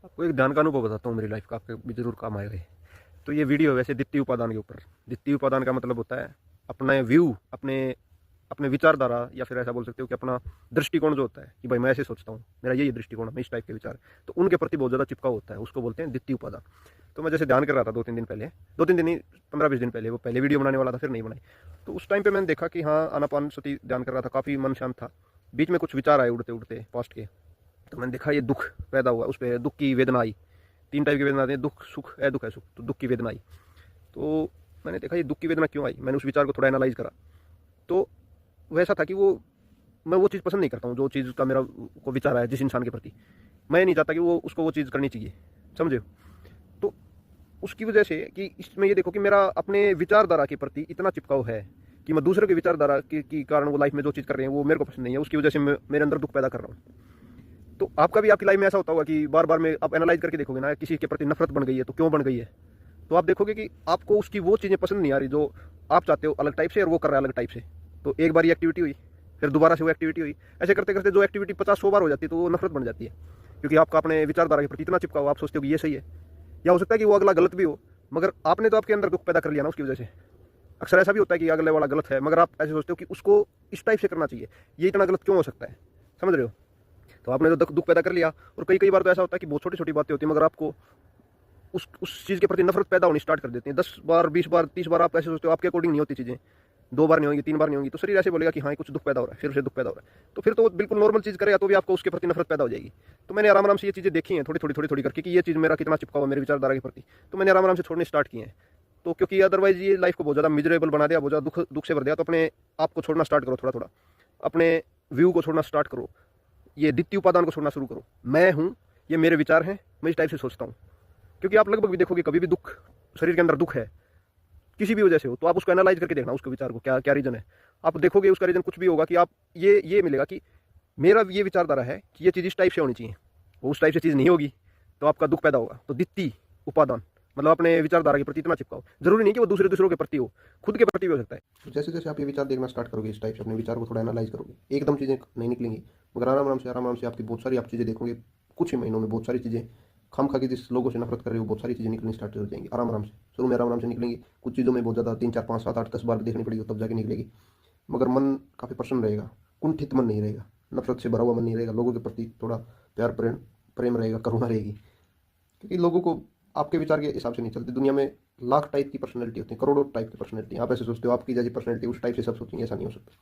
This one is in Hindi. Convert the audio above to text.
आपको एक ध्यान का अनुभव बताता हूँ मेरी लाइफ का, आपके भी जरूर काम आएगा ये। तो ये वीडियो वैसे द्वितीय उपादान के ऊपर। द्वितीय उपादान का मतलब होता है अपना व्यू, अपने अपने विचारधारा, या फिर ऐसा बोल सकते हो कि अपना दृष्टिकोण जो होता है कि भाई मैं ऐसे सोचता हूँ, मेरा यही दृष्टिकोण है, मैं इस टाइप के विचार, तो उनके प्रति बहुत ज़्यादा चिपकाव होता है, उसको बोलते हैं द्वितीय उपादान। तो मैं जैसे ध्यान कर रहा था 2-3 दिन पहले, 2-3 दिन नहीं, 15-20 दिन पहले, वो पहले वीडियो बनाने वाला था, फिर नहीं बनाई। तो उस टाइम पे मैंने देखा कि हाँ, आनापानसति ध्यान कर रहा था, काफ़ी मन शांत था। बीच में कुछ विचार आए उड़ते उड़ते पास्ट के। तो मैंने देखा ये दुख पैदा हुआ, उस पर दुख की वेदना आई। 3 टाइप की वेदना आती है, दुख सुख है, दुख है सुख। तो दुख की वेदना आई। तो मैंने देखा ये दुख की वेदना क्यों आई। मैंने उस विचार को थोड़ा एनालाइज करा। तो वैसा था कि वो, मैं वो चीज़ पसंद नहीं करता हूँ जो चीज़ का मेरा को विचार है जिस इंसान के प्रति। मैं नहीं चाहता कि वो उसको वो चीज़ करनी चाहिए, समझे। तो उसकी वजह से कि इसमें ये देखो कि मेरा अपने विचारधारा के प्रति इतना चिपकाव है कि मैं दूसरे की विचारधारा के कारण वो लाइफ में जो चीज़ कर रहे हैं वो मेरे को पसंद नहीं है, उसकी वजह से मैं मेरे अंदर दुख पैदा कर रहा हूँ। तो आपका भी आपकी लाइफ में ऐसा होता होगा कि बार बार में आप एनालाइज करके देखोगे ना, किसी के प्रति नफरत बन गई है तो क्यों बन गई है। तो आप देखोगे कि आपको उसकी वो चीज़ें पसंद नहीं आ रही जो आप चाहते हो अलग टाइप से, और वो कर रहा है अलग टाइप से। तो एक बार ये एक्टिविटी हुई, फिर दोबारा से वो एक्टिविटी हुई, ऐसे करते करते जो एक्टिविटी 50-100 बार हो जाती है तो वो नफरत बन जाती है, क्योंकि आपका अपने विचारधारा के प्रति इतना चिपका हो, आप सोचते हो कि ये सही है। या हो सकता है कि वो अगला गलत भी हो, मगर आपने तो आपके अंदर दुख पैदा कर लिया ना उसकी वजह से। अक्सर ऐसा भी होता है कि अगले वाला गलत है, मगर आप ऐसे सोचते हो कि उसको इस टाइप से करना चाहिए, ये इतना गलत क्यों हो सकता है, समझ रहे हो। तो आपने तो दुख पैदा कर लिया। और कई कई बार तो ऐसा होता है कि बहुत छोटी छोटी बातें होती हैं, मगर आपको उस चीज़ के प्रति नफरत पैदा होनी स्टार्ट कर देती हैं। 10 बार, 20 बार, 30 बार आप ऐसे सोचते हो, आपके अकॉर्डिंग नहीं होती चीज़ें। 2 बार नहीं होंगी, 3 बार नहीं होंगी, तो शरीर ऐसे बोलेगा कि हाँ कुछ दुख पैदा हो रहा है, फिर से दुख पैदा हो रहा है। तो फिर तो वो बिल्कुल नॉर्मल चीज़ करेगा तो भी आपको उसके प्रति नफरत पैदा हो जाएगी। तो मैंने आराम आराम से ये चीज़ें देखी हैं, थोड़ी थोड़ी करके, कि ये चीज़ मेरा कितना चिपका हुआ मेरे विचारधारा के प्रति। तो मैंने आराम आराम से छोड़ने स्टार्ट किए हैं। तो क्योंकि अदरवाइज ये लाइफ को बहुत ज़्यादा मिजरेबल बना दिया, बहुत ज़्यादा दुख दुख से भर दिया। तो अपने आप को छोड़ना स्टार्ट करो, थोड़ा थोड़ा अपने व्यू को छोड़ना स्टार्ट करो, ये द्वितीय उपादान को छोड़ना शुरू करो। मैं हूँ, ये मेरे विचार हैं, मैं इस टाइप से सोचता हूँ। क्योंकि आप लगभग भी देखोगे, कभी भी दुख, शरीर के अंदर दुख है किसी भी वजह से हो, तो आप उसको एनालाइज करके देखना, उसके विचार को क्या क्या रीजन है। आप देखोगे उसका रीजन कुछ भी होगा कि आप ये मिलेगा कि मेरा ये विचारधारा है कि ये चीज़ इस टाइप से होनी चाहिए, वो उस टाइप से चीज़ नहीं होगी तो आपका दुख पैदा होगा। तो द्वितीय उपादान मतलब अपने विचारधारा के प्रति इतना चिपकाओ। जरूरी नहीं कि वो दूसरों के प्रति हो, खुद के प्रति भी हो सकता है। तो जैसे जैसे आप ये विचार देखना स्टार्ट करोगे, इस टाइप से अपने विचार को थोड़ा एनालाइज करोगे, एकदम चीज़ें नहीं निकलेंगी, मगर आराम आराम से आपकी बहुत सारी आप चीज़ें देखोगे। कुछ ही महीनों में बहुत सारी चीज़ें खाम खा के जिस लोगों से नफरत कर रहे हो, बहुत सारी चीज़ें निकलनी स्टार्ट हो जाएंगी आराम आराम से। शुरू में आराम आराम से निकलेंगी, कुछ चीज़ों में बहुत ज़्यादा 3, 4, 5, 7, 8, 10 बार देखनी पड़ेगी तब जाके निकलेगी। मगर मन काफ़ी प्रसन्न रहेगा, कुंठित मन नहीं रहेगा, नफरत से भरा हुआ मन नहीं रहेगा, लोगों के प्रति थोड़ा प्यार प्रेम प्रेम रहेगा, करुणा रहेगी। क्योंकि लोगों को आपके विचार के हिसाब से नहीं चलते। दुनिया में लाख टाइप की पर्सनैलिटी होती है, करोड़ों टाइप की पर्सनैलिटी। आप ऐसे सोचते हो आपकी जैसी पर्सनैलिटी उस टाइप से सब सोचेंगे, ऐसा नहीं हो सकता।